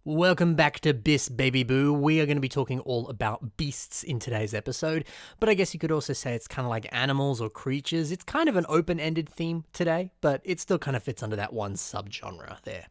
Welcome back to Bis Baby Boo. We are going to be talking all about beasts in today's episode, but I guess you could also say it's kind of like animals or creatures. It's kind of an open-ended theme today, but it still kind of fits under that one subgenre there.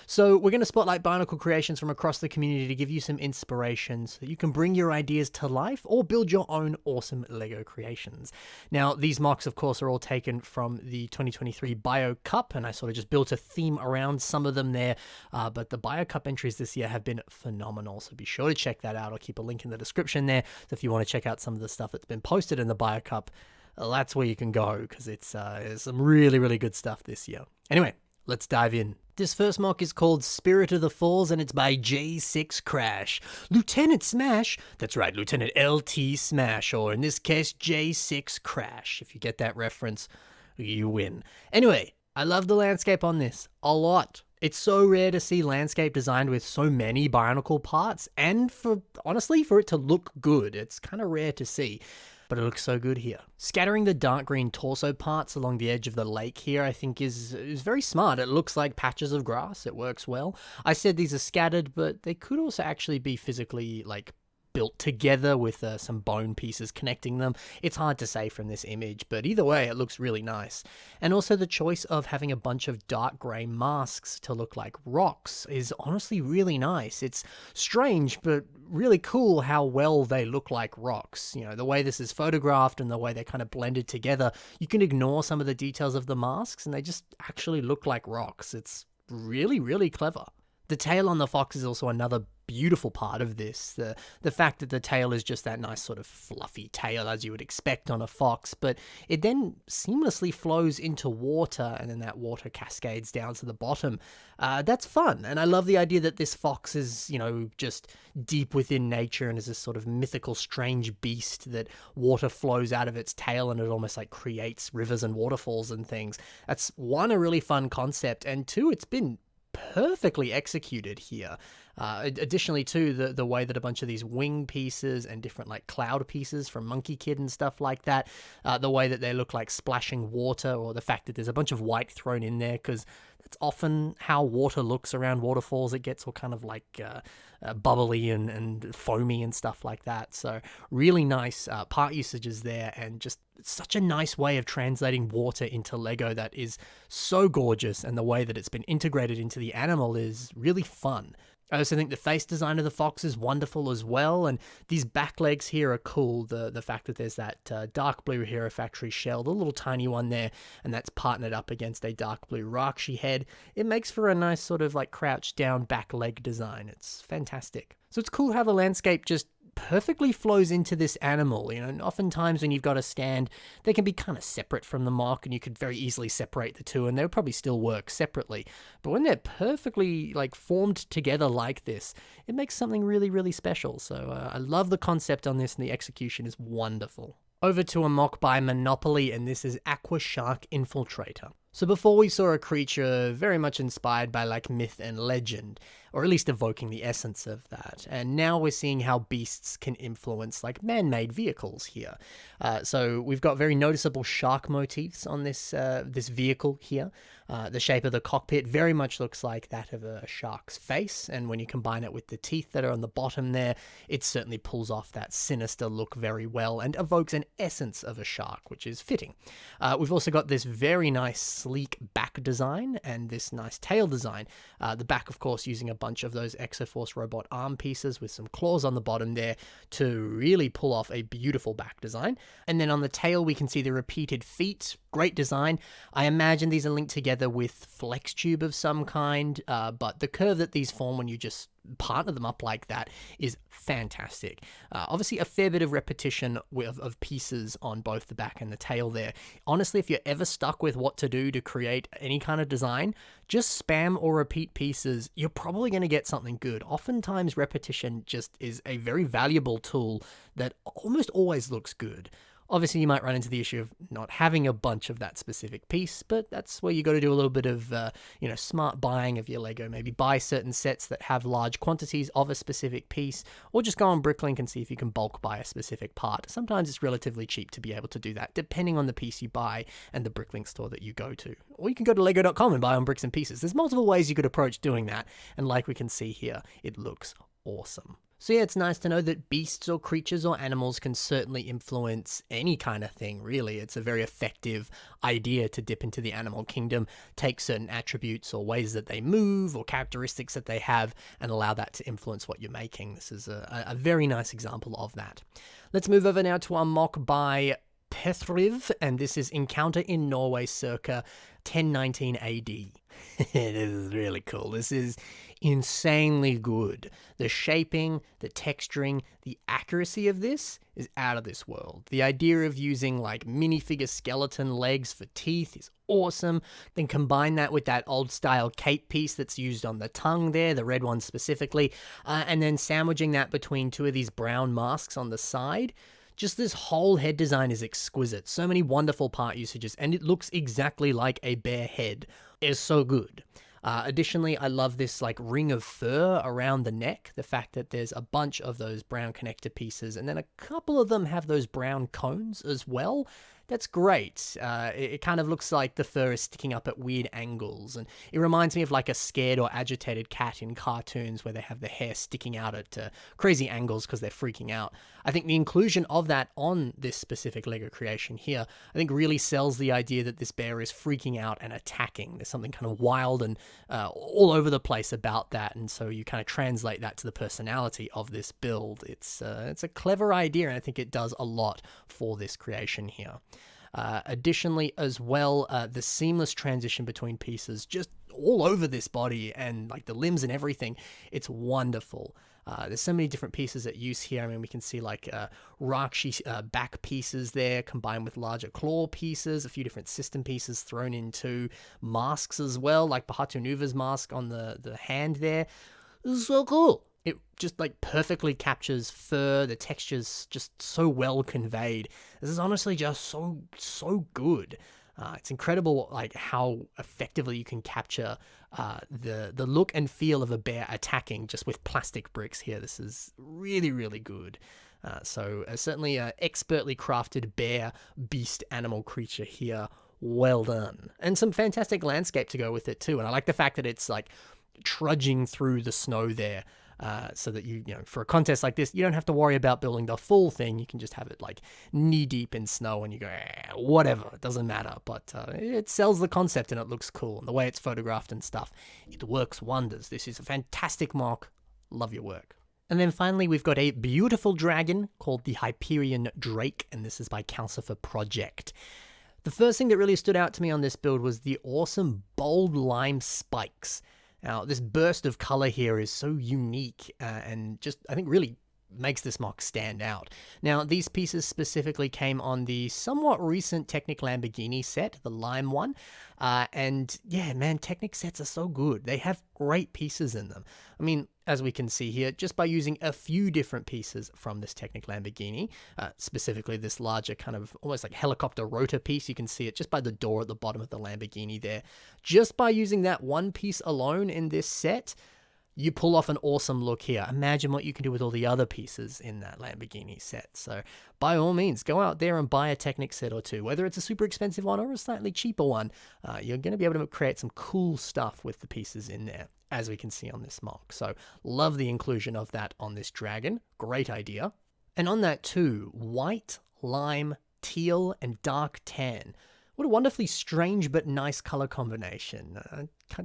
So we're going to spotlight Bionicle creations from across the community to give you some inspiration so that you can bring your ideas to life or build your own awesome LEGO creations. Now, these mocks, of course, are all taken from the 2023 Bio Cup, and I sort of just built a theme around some of them there, but the Bio Cup entries this year have been phenomenal, so be sure to check that out. I'll keep a link in the description there, so if you want to check out some of the stuff that's been posted in the Bio Cup, that's where you can go, because it's some really, really good stuff this year. Anyway, let's dive in. This first mock is called Spirit of the Falls, and it's by J6 Crash. Lieutenant Smash, that's right, Lieutenant LT Smash, or in this case, J6 Crash. If you get that reference, you win. Anyway, I love the landscape on this a lot. It's so rare to see landscape designed with so many Bionicle parts, and honestly, for it to look good, it's kind of rare to see. But it looks so good here. Scattering the dark green torso parts along the edge of the lake here, I think is very smart. It looks like patches of grass. It works well. I said these are scattered, but they could also actually be physically, built together with some bone pieces connecting them. It's hard to say from this image, but either way, it looks really nice. And also the choice of having a bunch of dark grey masks to look like rocks is honestly really nice. It's strange, but really cool how well they look like rocks. You know, the way this is photographed and the way they're kind of blended together, you can ignore some of the details of the masks and they just actually look like rocks. It's really, really clever. The tail on the fox is also another beautiful part of this. The fact that the tail is just that nice sort of fluffy tail as you would expect on a fox, but it then seamlessly flows into water and then that water cascades down to the bottom. That's fun, and I love the idea that this fox is, just deep within nature and is this sort of mythical strange beast that water flows out of its tail and it almost like creates rivers and waterfalls and things. That's one, a really fun concept, and two, it's been perfectly executed here. Additionally too, the way that a bunch of these wing pieces and different cloud pieces from Monkey Kid and stuff like that, the way that they look like splashing water, or the fact that there's a bunch of white thrown in there, because that's often how water looks around waterfalls. It gets all kind of bubbly and foamy and stuff like that. So really nice part usages there, and just such a nice way of translating water into Lego that is so gorgeous, and the way that it's been integrated into the animal is really fun. I also think the face design of the fox is wonderful as well, and these back legs here are cool. The fact that there's that dark blue Hero Factory shell, the little tiny one there, and that's partnered up against a dark blue Rakshi head, it makes for a nice sort of crouched down back leg design. It's fantastic. So it's cool how the landscape just perfectly flows into this animal. And oftentimes when you've got a stand, they can be kind of separate from the mock, and you could very easily separate the two and they would probably still work separately. But when they're perfectly formed together like this, it makes something really, really special. So I love the concept on this, and the execution is wonderful. Over to a mock by Monopoly, and this is Aqua Shark Infiltrator. So before we saw a creature very much inspired by myth and legend, or at least evoking the essence of that. And now we're seeing how beasts can influence man-made vehicles here. So we've got very noticeable shark motifs on this vehicle here. The shape of the cockpit very much looks like that of a shark's face, and when you combine it with the teeth that are on the bottom there, it certainly pulls off that sinister look very well and evokes an essence of a shark, which is fitting. We've also got this very nice sleek back design and this nice tail design. The back, of course, using a bunch of those Exoforce robot arm pieces with some claws on the bottom there to really pull off a beautiful back design. And then on the tail, we can see the repeated feet. Great design. I imagine these are linked together with flex tube of some kind, but the curve that these form when you just partner them up like that is fantastic. Obviously a fair bit of repetition of pieces on both the back and the tail there. Honestly, if you're ever stuck with what to do to create any kind of design, just spam or repeat pieces. You're probably going to get something good. Oftentimes repetition just is a very valuable tool that almost always looks good. Obviously, you might run into the issue of not having a bunch of that specific piece, but that's where you got to do a little bit of, smart buying of your Lego. Maybe buy certain sets that have large quantities of a specific piece, or just go on Bricklink and see if you can bulk buy a specific part. Sometimes it's relatively cheap to be able to do that, depending on the piece you buy and the Bricklink store that you go to. Or you can go to lego.com and buy on bricks and pieces. There's multiple ways you could approach doing that, and like we can see here, it looks awesome. So yeah, it's nice to know that beasts or creatures or animals can certainly influence any kind of thing, really. It's a very effective idea to dip into the animal kingdom, take certain attributes or ways that they move or characteristics that they have, and allow that to influence what you're making. This is a very nice example of that. Let's move over now to our mock by Pethriv, and this is Encounter in Norway circa 1019 AD. This is really cool. This is insanely good. The shaping, the texturing, the accuracy of this is out of this world. The idea of using like minifigure skeleton legs for teeth is awesome. Then combine that with that old style cape piece that's used on the tongue there, the red one specifically, and then sandwiching that between two of these brown masks on the side. Just this whole head design is exquisite. So many wonderful part usages, and it looks exactly like a bear head. It's so good. Additionally, I love this like ring of fur around the neck. The fact that there's a bunch of those brown connector pieces, and then a couple of them have those brown cones as well. That's great. It kind of looks like the fur is sticking up at weird angles, and it reminds me of like a scared or agitated cat in cartoons where they have the hair sticking out at crazy angles because they're freaking out. I think the inclusion of that on this specific Lego creation here, I think really sells the idea that this bear is freaking out and attacking. There's something kind of wild and all over the place about that, and so you kind of translate that to the personality of this build. It's a clever idea, and I think it does a lot for this creation here. Additionally, as well, the seamless transition between pieces just all over this body and like the limbs and everything, it's wonderful. There's so many different pieces at use here. I mean, we can see like Rakshi back pieces there combined with larger claw pieces, a few different system pieces thrown into masks as well, like Bahatunuva's mask on the hand there. This is so cool. It just like perfectly captures fur. The texture's just so well conveyed. This is honestly just so good. It's incredible like how effectively you can capture the look and feel of a bear attacking just with plastic bricks here. This is really, really good. So certainly an expertly crafted bear beast animal creature here. Well done. And some fantastic landscape to go with it too. And I like the fact that it's like trudging through the snow there. So that you know, for a contest like this, you don't have to worry about building the full thing. You can just have it like knee deep in snow and you go, whatever, it doesn't matter. But it sells the concept and it looks cool. And the way it's photographed and stuff, it works wonders. This is a fantastic mock. Love your work. And then finally, we've got a beautiful dragon called the Hyperion Drake, and this is by Calcifer Project. The first thing that really stood out to me on this build was the awesome bold lime spikes. Now, this burst of color here is so unique and just, I think, really makes this mock stand out. Now, these pieces specifically came on the somewhat recent Technic Lamborghini set, the lime one. And yeah, man, Technic sets are so good. They have great pieces in them. I mean, as we can see here, just by using a few different pieces from this Technic Lamborghini, specifically this larger kind of almost like helicopter rotor piece, you can see it just by the door at the bottom of the Lamborghini there. Just by using that one piece alone in this set, you pull off an awesome look here. Imagine what you can do with all the other pieces in that Lamborghini set. So by all means, go out there and buy a Technic set or two. Whether it's a super expensive one or a slightly cheaper one, you're going to be able to create some cool stuff with the pieces in there, as we can see on this mock. So love the inclusion of that on this dragon. Great idea. And on that too, white, lime, teal, and dark tan. What a wonderfully strange but nice color combination.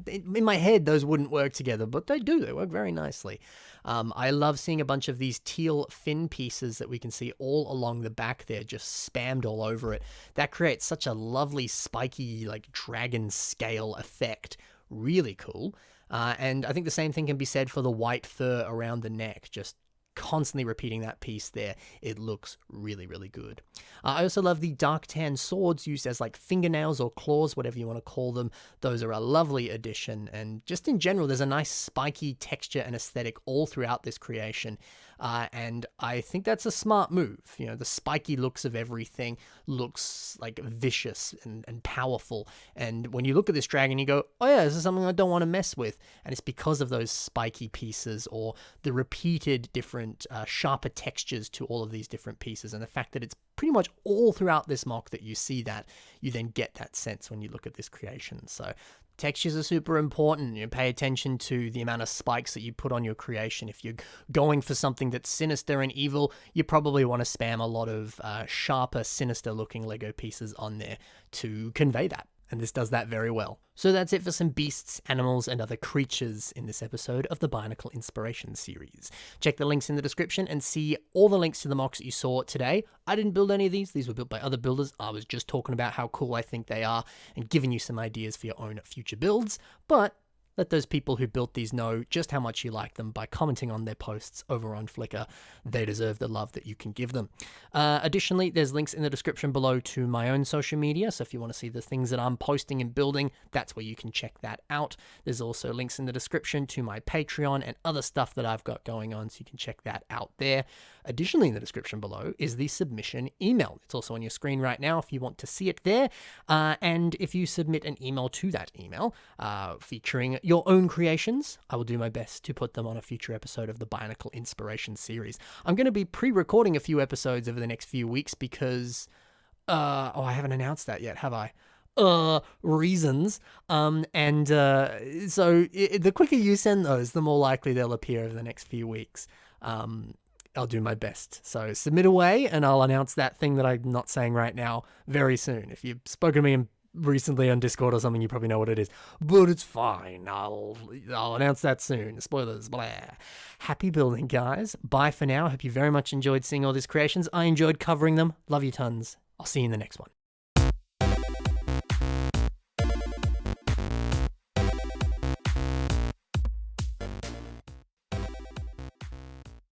In my head, those wouldn't work together, but they do. They work very nicely. I love seeing a bunch of these teal fin pieces that we can see all along the back there, just spammed all over it. That creates such a lovely, spiky, like dragon scale effect. Really cool. And I think the same thing can be said for the white fur around the neck, just constantly repeating that piece there. It looks really, really good. I also love the dark tan swords used as like fingernails or claws, whatever you want to call them. Those are a lovely addition, and just in general, there's a nice spiky texture and aesthetic all throughout this creation. And I think that's a smart move. You know, the spiky looks of everything looks like vicious and powerful. And when you look at this dragon, you go, oh yeah, this is something I don't want to mess with. And it's because of those spiky pieces or the repeated different sharper textures to all of these different pieces. And the fact that it's pretty much all throughout this mock that you see that, you then get that sense when you look at this creation. So textures are super important. You pay attention to the amount of spikes that you put on your creation. If you're going for something that's sinister and evil, you probably want to spam a lot of sharper, sinister looking Lego pieces on there to convey that. And this does that very well. So that's it for some beasts, animals, and other creatures in this episode of the Bionicle Inspiration series. Check the links in the description and see all the links to the mocks that you saw today. I didn't build any of these. These were built by other builders. I was just talking about how cool I think they are and giving you some ideas for your own future builds. But let those people who built these know just how much you like them by commenting on their posts over on Flickr. They deserve the love that you can give them. Additionally, there's links in the description below to my own social media, so if you want to see the things that I'm posting and building, that's where you can check that out. There's also links in the description to my Patreon and other stuff that I've got going on, so you can check that out there. Additionally, in the description below is the submission email. It's also on your screen right now if you want to see it there. And if you submit an email to that email featuring your own creations, I will do my best to put them on a future episode of the Bionicle Inspiration series. I'm going to be pre-recording a few episodes over the next few weeks because, I haven't announced that yet, have I? Reasons. So the quicker you send those, the more likely they'll appear over the next few weeks. I'll do my best. So submit away and I'll announce that thing that I'm not saying right now very soon. If you've spoken to me recently on Discord or something, you probably know what it is. But it's fine. I'll announce that soon. Spoilers, blah. Happy building, guys. Bye for now. Hope you very much enjoyed seeing all these creations. I enjoyed covering them. Love you tons. I'll see you in the next one.